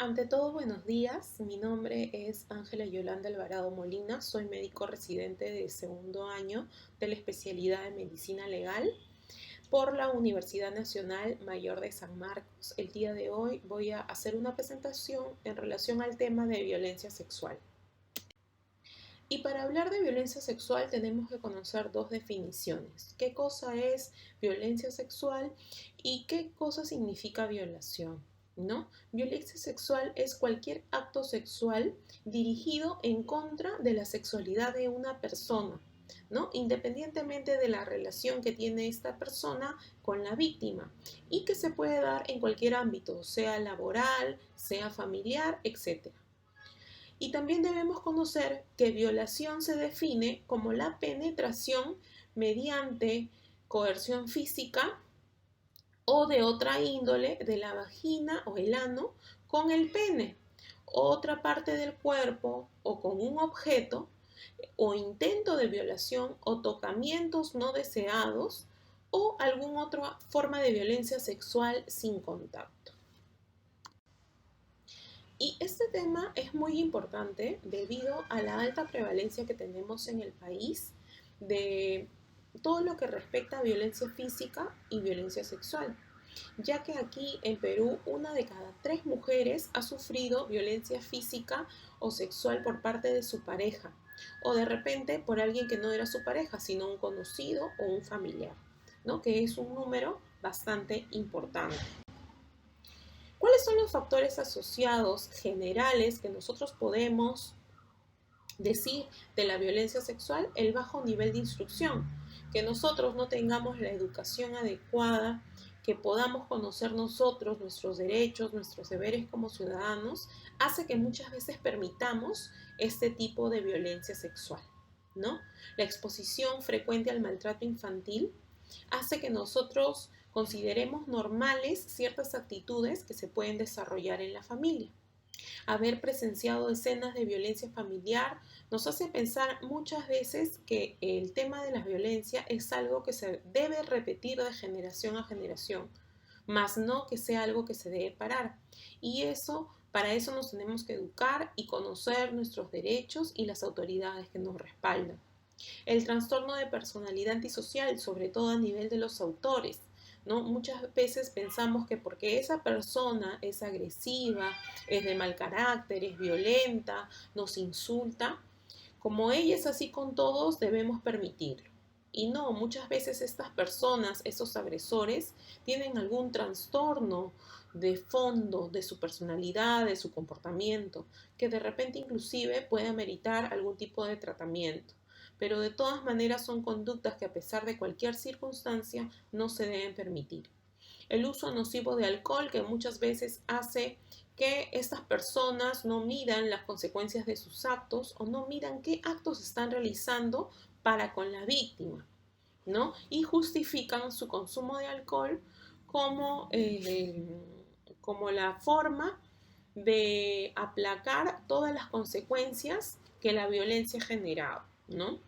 Ante todo, buenos días. Mi nombre es Ángela Yolanda Alvarado Molina. Soy médico residente de segundo año de la especialidad de Medicina Legal por la Universidad Nacional Mayor de San Marcos. El día de hoy voy a hacer una presentación en relación al tema de violencia sexual. Y para hablar de violencia sexual tenemos que conocer dos definiciones. ¿Qué cosa es violencia sexual y qué cosa significa violación? ¿No? Violencia sexual es cualquier acto sexual dirigido en contra de la sexualidad de una persona, ¿no? Independientemente de la relación que tiene esta persona con la víctima y que se puede dar en cualquier ámbito, sea laboral, sea familiar, etc. Y también debemos conocer que violación se define como la penetración mediante coerción física o de otra índole de la vagina o el ano con el pene, otra parte del cuerpo o con un objeto o intento de violación o tocamientos no deseados o alguna otra forma de violencia sexual sin contacto. Y este tema es muy importante debido a la alta prevalencia que tenemos en el país de todo lo que respecta a violencia física y violencia sexual, ya que aquí en Perú 1 de cada 3 mujeres ha sufrido violencia física o sexual por parte de su pareja, o de repente por alguien que no era su pareja, sino un conocido o un familiar, ¿no? Que es un número bastante importante. ¿Cuáles son los factores asociados generales que nosotros podemos decir de la violencia sexual? El bajo nivel de instrucción, que nosotros no tengamos la educación adecuada, que podamos conocer nosotros nuestros derechos, nuestros deberes como ciudadanos, hace que muchas veces permitamos este tipo de violencia sexual, ¿no? La exposición frecuente al maltrato infantil hace que nosotros consideremos normales ciertas actitudes que se pueden desarrollar en la familia. Haber presenciado escenas de violencia familiar nos hace pensar muchas veces que el tema de la violencia es algo que se debe repetir de generación a generación, más no que sea algo que se debe parar. Y para eso nos tenemos que educar y conocer nuestros derechos y las autoridades que nos respaldan. El trastorno de personalidad antisocial, sobre todo a nivel de los autores, ¿no? Muchas veces pensamos que porque esa persona es agresiva, es de mal carácter, es violenta, nos insulta, como ella es así con todos, debemos permitirlo. Y no, muchas veces estas personas, esos agresores, tienen algún trastorno de fondo de su personalidad, de su comportamiento, que de repente inclusive puede ameritar algún tipo de tratamiento. Pero de todas maneras son conductas que a pesar de cualquier circunstancia no se deben permitir. El uso nocivo de alcohol que muchas veces hace que estas personas no midan las consecuencias de sus actos o no midan qué actos están realizando para con la víctima, ¿no? Y justifican su consumo de alcohol como, como la forma de aplacar todas las consecuencias que la violencia ha generado, ¿no?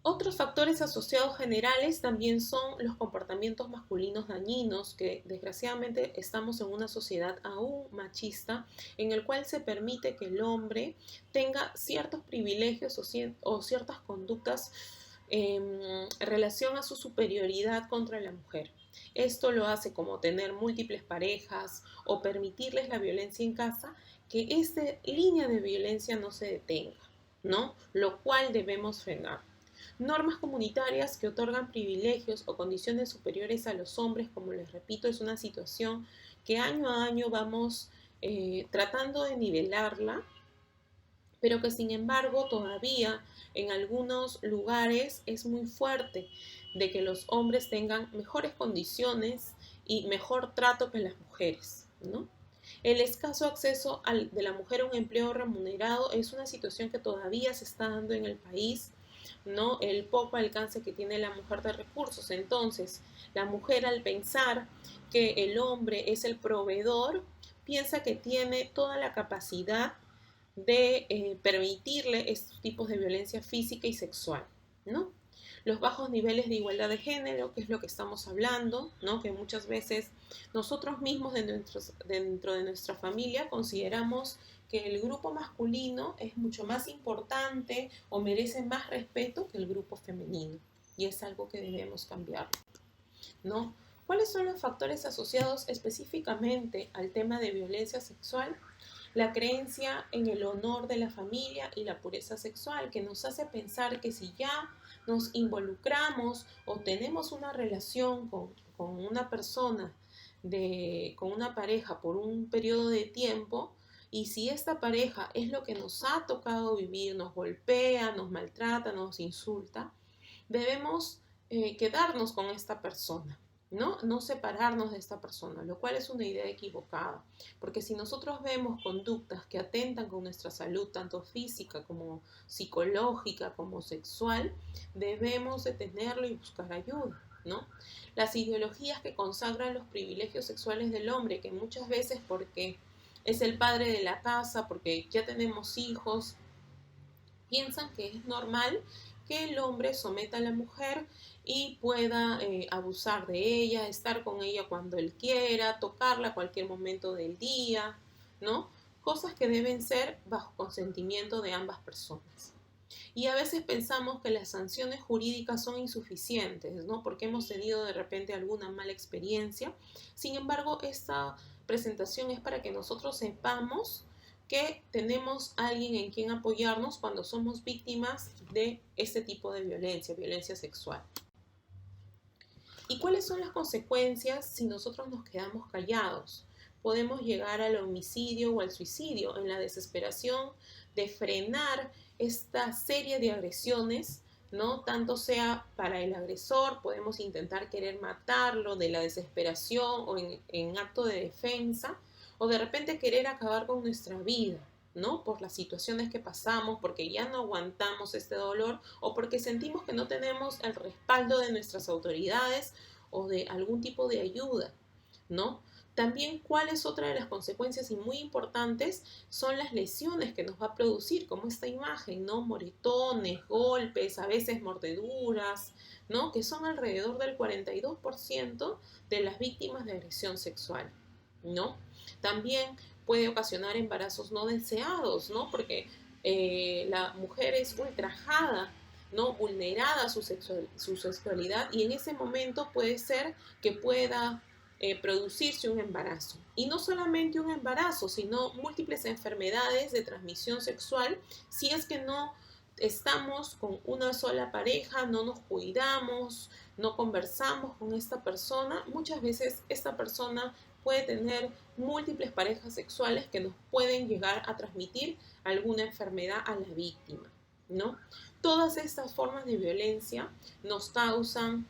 Otros factores asociados generales también son los comportamientos masculinos dañinos, que desgraciadamente estamos en una sociedad aún machista en el cual se permite que el hombre tenga ciertos privilegios o ciertas conductas en relación a su superioridad contra la mujer. Esto lo hace como tener múltiples parejas o permitirles la violencia en casa, que esta línea de violencia no se detenga, ¿no? Lo cual debemos frenar. Normas comunitarias que otorgan privilegios o condiciones superiores a los hombres, como les repito, es una situación que año a año vamos tratando de nivelarla, pero que sin embargo todavía en algunos lugares es muy fuerte de que los hombres tengan mejores condiciones y mejor trato que las mujeres, ¿no? El escaso acceso de la mujer a un empleo remunerado es una situación que todavía se está dando en el país, ¿no? El poco alcance que tiene la mujer de recursos. Entonces, la mujer al pensar que el hombre es el proveedor, piensa que tiene toda la capacidad de permitirle estos tipos de violencia física y sexual, ¿no? Los bajos niveles de igualdad de género, que es lo que estamos hablando, ¿no? Que muchas veces nosotros mismos dentro de nuestra familia consideramos que el grupo masculino es mucho más importante o merece más respeto que el grupo femenino. Y es algo que debemos cambiar, ¿no? ¿Cuáles son los factores asociados específicamente al tema de violencia sexual? La creencia en el honor de la familia y la pureza sexual, que nos hace pensar que si ya nos involucramos o tenemos una relación con una persona, con una pareja por un periodo de tiempo, y si esta pareja es lo que nos ha tocado vivir, nos golpea, nos maltrata, nos insulta, debemos quedarnos con esta persona. No separarnos de esta persona, lo cual es una idea equivocada, porque si nosotros vemos conductas que atentan con nuestra salud, tanto física como psicológica, como sexual, debemos detenerlo y buscar ayuda, ¿no? Las ideologías que consagran los privilegios sexuales del hombre, que muchas veces porque es el padre de la casa, porque ya tenemos hijos, piensan que es normal que el hombre someta a la mujer y pueda abusar de ella, estar con ella cuando él quiera, tocarla a cualquier momento del día, ¿no? Cosas que deben ser bajo consentimiento de ambas personas. Y a veces pensamos que las sanciones jurídicas son insuficientes, ¿no? Porque hemos tenido de repente alguna mala experiencia. Sin embargo, esta presentación es para que nosotros sepamos que tenemos alguien en quien apoyarnos cuando somos víctimas de este tipo de violencia sexual. ¿Y cuáles son las consecuencias si nosotros nos quedamos callados? Podemos llegar al homicidio o al suicidio en la desesperación de frenar esta serie de agresiones, ¿no? Tanto sea para el agresor, podemos intentar querer matarlo de la desesperación o en acto de defensa, o de repente querer acabar con nuestra vida, ¿no? Por las situaciones que pasamos, porque ya no aguantamos este dolor o porque sentimos que no tenemos el respaldo de nuestras autoridades o de algún tipo de ayuda, ¿no? También, ¿cuál es otra de las consecuencias y muy importantes? Son las lesiones que nos va a producir, como esta imagen, ¿no? Moretones, golpes, a veces mordeduras, ¿no? Que son alrededor del 42% de las víctimas de agresión sexual, ¿no? También puede ocasionar embarazos no deseados, ¿no? Porque la mujer es ultrajada, ¿no? Vulnerada su sexualidad, y en ese momento puede ser que pueda producirse un embarazo. Y no solamente un embarazo, sino múltiples enfermedades de transmisión sexual si es que no estamos con una sola pareja, no nos cuidamos, no conversamos con esta persona. Muchas veces esta persona puede tener múltiples parejas sexuales que nos pueden llegar a transmitir alguna enfermedad a la víctima, ¿no? Todas estas formas de violencia nos causan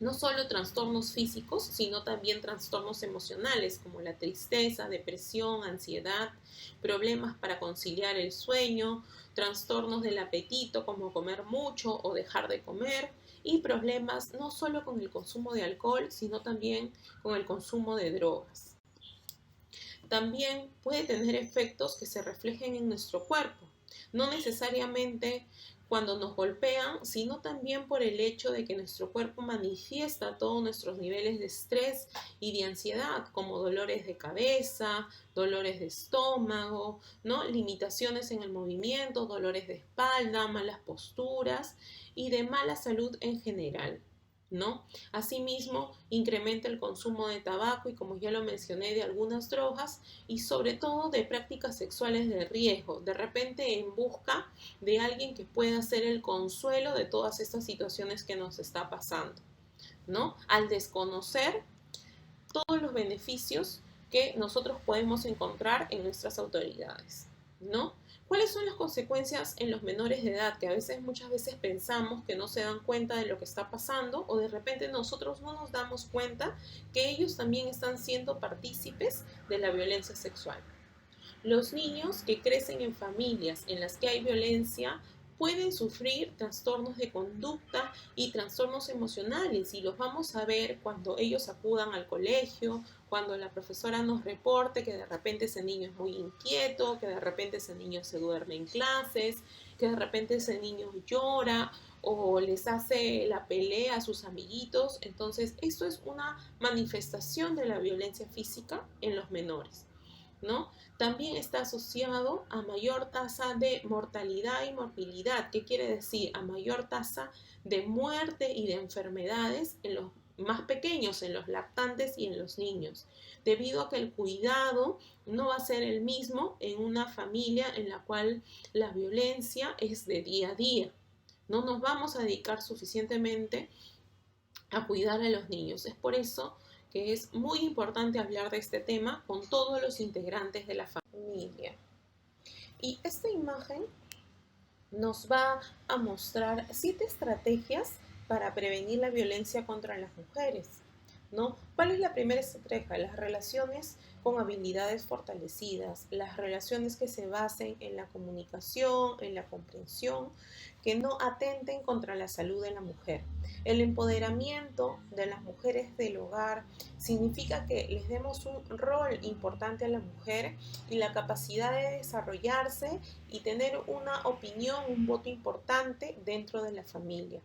no solo trastornos físicos, sino también trastornos emocionales como la tristeza, depresión, ansiedad, problemas para conciliar el sueño, trastornos del apetito como comer mucho o dejar de comer, y problemas no solo con el consumo de alcohol, sino también con el consumo de drogas. También puede tener efectos que se reflejen en nuestro cuerpo, no necesariamente cuando nos golpean, sino también por el hecho de que nuestro cuerpo manifiesta todos nuestros niveles de estrés y de ansiedad, como dolores de cabeza, dolores de estómago, ¿no? Limitaciones en el movimiento, dolores de espalda, malas posturas y de mala salud en general, ¿no? Asimismo, incrementa el consumo de tabaco y, como ya lo mencioné, de algunas drogas, y sobre todo de prácticas sexuales de riesgo, de repente en busca de alguien que pueda ser el consuelo de todas estas situaciones que nos está pasando, ¿no? Al desconocer todos los beneficios que nosotros podemos encontrar en nuestras autoridades, ¿no? ¿Cuáles son las consecuencias en los menores de edad? Que a veces, muchas veces pensamos que no se dan cuenta de lo que está pasando, o de repente nosotros no nos damos cuenta que ellos también están siendo partícipes de la violencia sexual. Los niños que crecen en familias en las que hay violencia pueden sufrir trastornos de conducta y trastornos emocionales, y los vamos a ver cuando ellos acudan al colegio, cuando la profesora nos reporte que de repente ese niño es muy inquieto, que de repente ese niño se duerme en clases, que de repente ese niño llora o les hace la pelea a sus amiguitos. Entonces, esto es una manifestación de la violencia física en los menores, ¿no? También está asociado a mayor tasa de mortalidad y morbilidad. ¿Qué quiere decir? A mayor tasa de muerte y de enfermedades en los más pequeños, en los lactantes y en los niños, debido a que el cuidado no va a ser el mismo en una familia en la cual la violencia es de día a día. No nos vamos a dedicar suficientemente a cuidar a los niños. Es por eso que es muy importante hablar de este tema con todos los integrantes de la familia. Y esta imagen nos va a mostrar 7 estrategias para prevenir la violencia contra las mujeres, ¿no? ¿Cuál es la primera estrategia? Las relaciones con habilidades fortalecidas, las relaciones que se basen en la comunicación, en la comprensión, que no atenten contra la salud de la mujer. El empoderamiento de las mujeres del hogar significa que les demos un rol importante a la mujer y la capacidad de desarrollarse y tener una opinión, un voto importante dentro de la familia.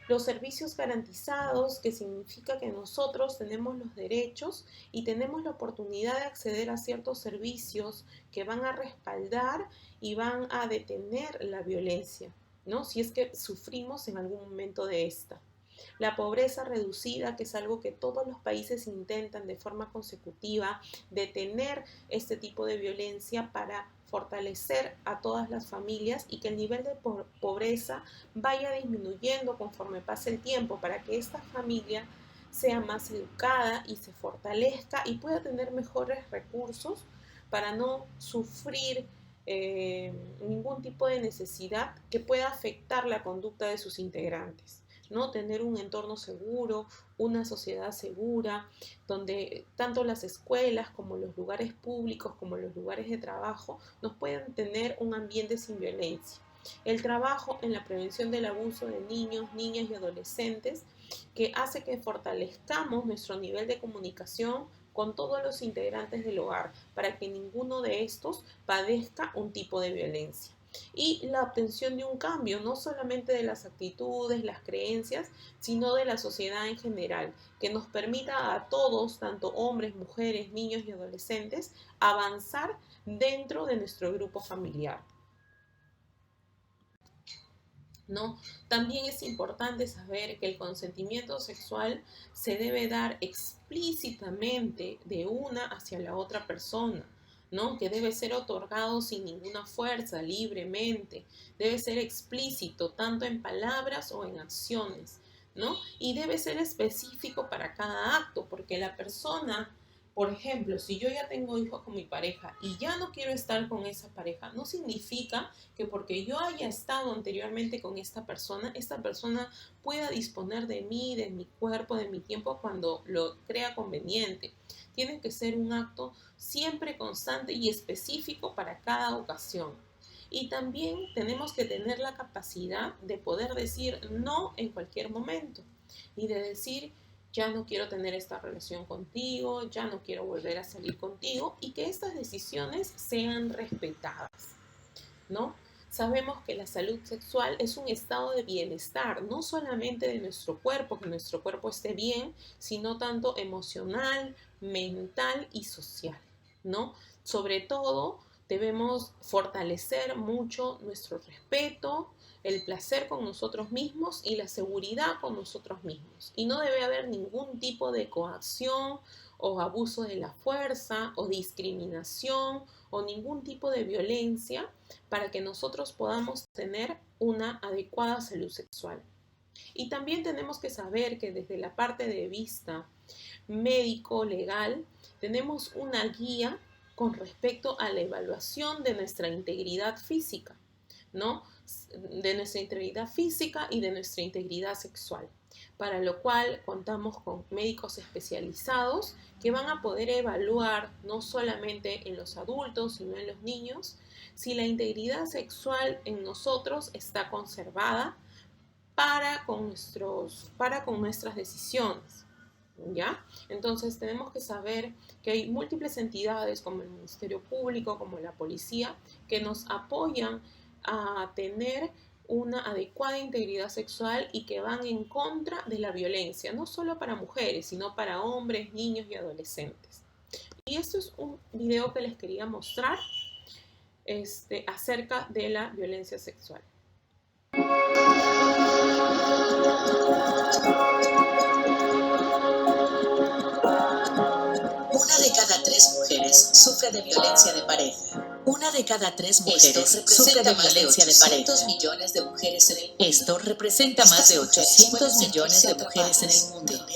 Los servicios garantizados, que significa que nosotros tenemos los derechos y tenemos la oportunidad de acceder a ciertos servicios que van a respaldar y van a detener la violencia, ¿no? Si es que sufrimos en algún momento de esta. La pobreza reducida, que es algo que todos los países intentan de forma consecutiva detener este tipo de violencia para fortalecer a todas las familias y que el nivel de pobreza vaya disminuyendo conforme pase el tiempo para que esta familia sea más educada y se fortalezca y pueda tener mejores recursos para no sufrir ningún tipo de necesidad que pueda afectar la conducta de sus integrantes, ¿no? Tener un entorno seguro, una sociedad segura, donde tanto las escuelas como los lugares públicos como los lugares de trabajo nos puedan tener un ambiente sin violencia. El trabajo en la prevención del abuso de niños, niñas y adolescentes, que hace que fortalezcamos nuestro nivel de comunicación con todos los integrantes del hogar para que ninguno de estos padezca un tipo de violencia. Y la obtención de un cambio, no solamente de las actitudes, las creencias, sino de la sociedad en general, que nos permita a todos, tanto hombres, mujeres, niños y adolescentes, avanzar dentro de nuestro grupo familiar, ¿no? También es importante saber que el consentimiento sexual se debe dar explícitamente de una hacia la otra persona, ¿no? Que debe ser otorgado sin ninguna fuerza, libremente. Debe ser explícito, tanto en palabras o en acciones, ¿no? Y debe ser específico para cada acto, porque la persona, por ejemplo, si yo ya tengo hijos con mi pareja y ya no quiero estar con esa pareja, no significa que porque yo haya estado anteriormente con esta persona pueda disponer de mí, de mi cuerpo, de mi tiempo cuando lo crea conveniente. Tiene que ser un acto siempre constante y específico para cada ocasión. Y también tenemos que tener la capacidad de poder decir no en cualquier momento y de decir ya no quiero tener esta relación contigo, ya no quiero volver a salir contigo y que estas decisiones sean respetadas, ¿no? Sabemos que la salud sexual es un estado de bienestar, no solamente de nuestro cuerpo, que nuestro cuerpo esté bien, sino tanto emocional, mental y social, ¿no? Sobre todo, debemos fortalecer mucho nuestro respeto, el placer con nosotros mismos y la seguridad con nosotros mismos. Y no debe haber ningún tipo de coacción o abuso de la fuerza o discriminación o ningún tipo de violencia para que nosotros podamos tener una adecuada salud sexual. Y también tenemos que saber que desde la parte de vista médico, legal, tenemos una guía con respecto a la evaluación de nuestra integridad física, ¿no? De nuestra integridad física y de nuestra integridad sexual. para lo cual contamos con médicos especializados que van a poder evaluar no solamente en los adultos, sino en los niños, si la integridad sexual en nosotros está conservada para con nuestras decisiones. ¿Ya? Entonces tenemos que saber que hay múltiples entidades como el Ministerio Público, como la policía, que nos apoyan a tener una adecuada integridad sexual y que van en contra de la violencia, no solo para mujeres, sino para hombres, niños y adolescentes. Y esto es un video que les quería mostrar acerca de la violencia sexual. Una de cada 3 mujeres sufre de violencia de pareja. Una de cada 3 mujeres sufre de violencia de pareja. Millones de mujeres en el mundo. Esto representa más de 800 millones de mujeres en el mundo.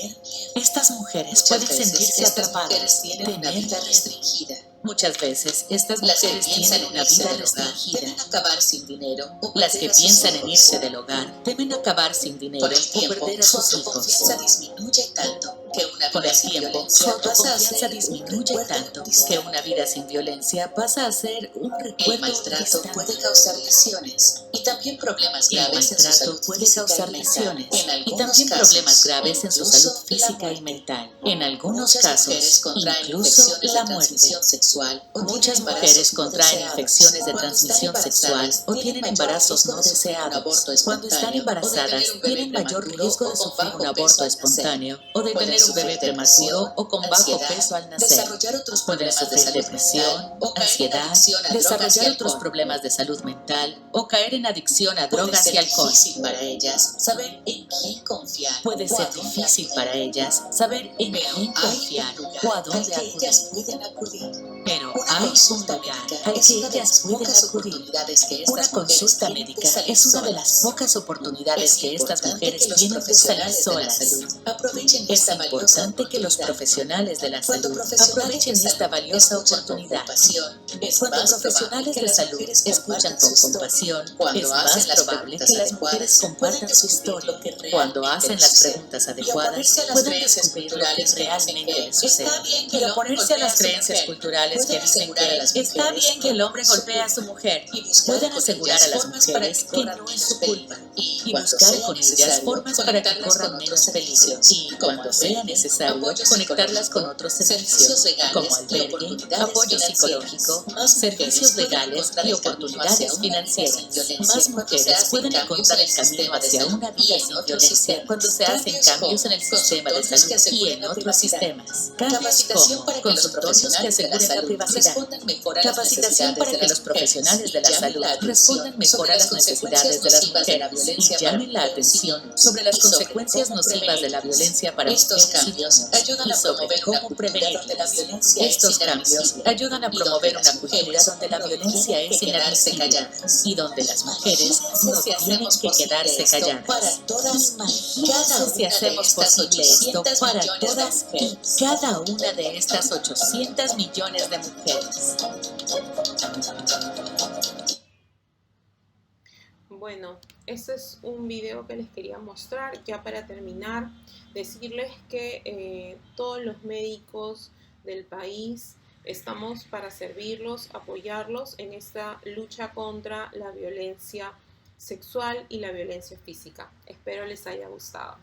Estas mujeres pueden sentirse atrapadas, tienen una vida restringida. Muchas veces estas mujeres tienen una vida restringida. Deben acabar sin dinero. Las que piensan en irse del hogar temen acabar sin dinero o perder a sus hijos. Con el tiempo, su autoconfianza disminuye tanto que una vida sin violencia pasa a ser un recuerdo. El maltrato puede causar lesiones y también problemas graves en su salud física y mental. En algunos casos, incluso la muerte. Muchas mujeres contraen infecciones de transmisión sexual o tienen embarazos no deseados. Cuando están embarazadas, tienen mayor riesgo de sufrir un aborto espontáneo o de tener un bebé prematuro o con bajo peso al nacer. Pueden sufrir depresión, ansiedad, desarrollar otros problemas de salud mental o caer en adicción a drogas y alcohol. Para ellas saber en quién confiar. Puede ser difícil para ellas saber en quién confiar o a dónde acudir. Pero hay un lugar al que ellas pueden acudir. Una consulta médica es una de las pocas oportunidades que estas mujeres tienen de salir solas. Es importante que los profesionales de la salud aprovechen esta valiosa oportunidad. Cuando profesionales de salud escuchan con compasión, es más probable que las mujeres compartan su historia. Cuando hacen las preguntas adecuadas, pueden descubrir lo que realmente les sucede. Y oponerse a las creencias culturales que dicen que está bien que el hombre golpee a su mujer, pueden asegurar a las mujeres que no es su culpa y buscar con ellas formas para que corran menos peligro y, cuando sea necesario, conectarlas con otros servicios como albergue, apoyo psicológico, servicios legales y oportunidades financieras. Más mujeres pueden encontrar el camino hacia una vida sin violencia cuando se hacen cambios en el sistema de salud y en otros sistemas. Cambios como consultorios que aseguren la privacidad, capacitación para que los profesionales de la salud respondan mejor a las necesidades de las mujeres y llamen la atención sobre las consecuencias nocivas de la violencia para Estos mujeres y cambios niños ayudan y a sobre promover cómo una cultura prevenirlas. donde la violencia Estos es cambios inadmisible, ayudan a promover una cultura donde la violencia es inadmisible y donde las mujeres no tienen que quedarse calladas. Imagínense si hacemos posible esto para todas y cada una de estas 800 millones de mujeres. Bueno, este es un video que les quería mostrar. Ya para terminar, decirles que todos los médicos del país estamos para servirlos, apoyarlos en esta lucha contra la violencia sexual y la violencia física. Espero les haya gustado.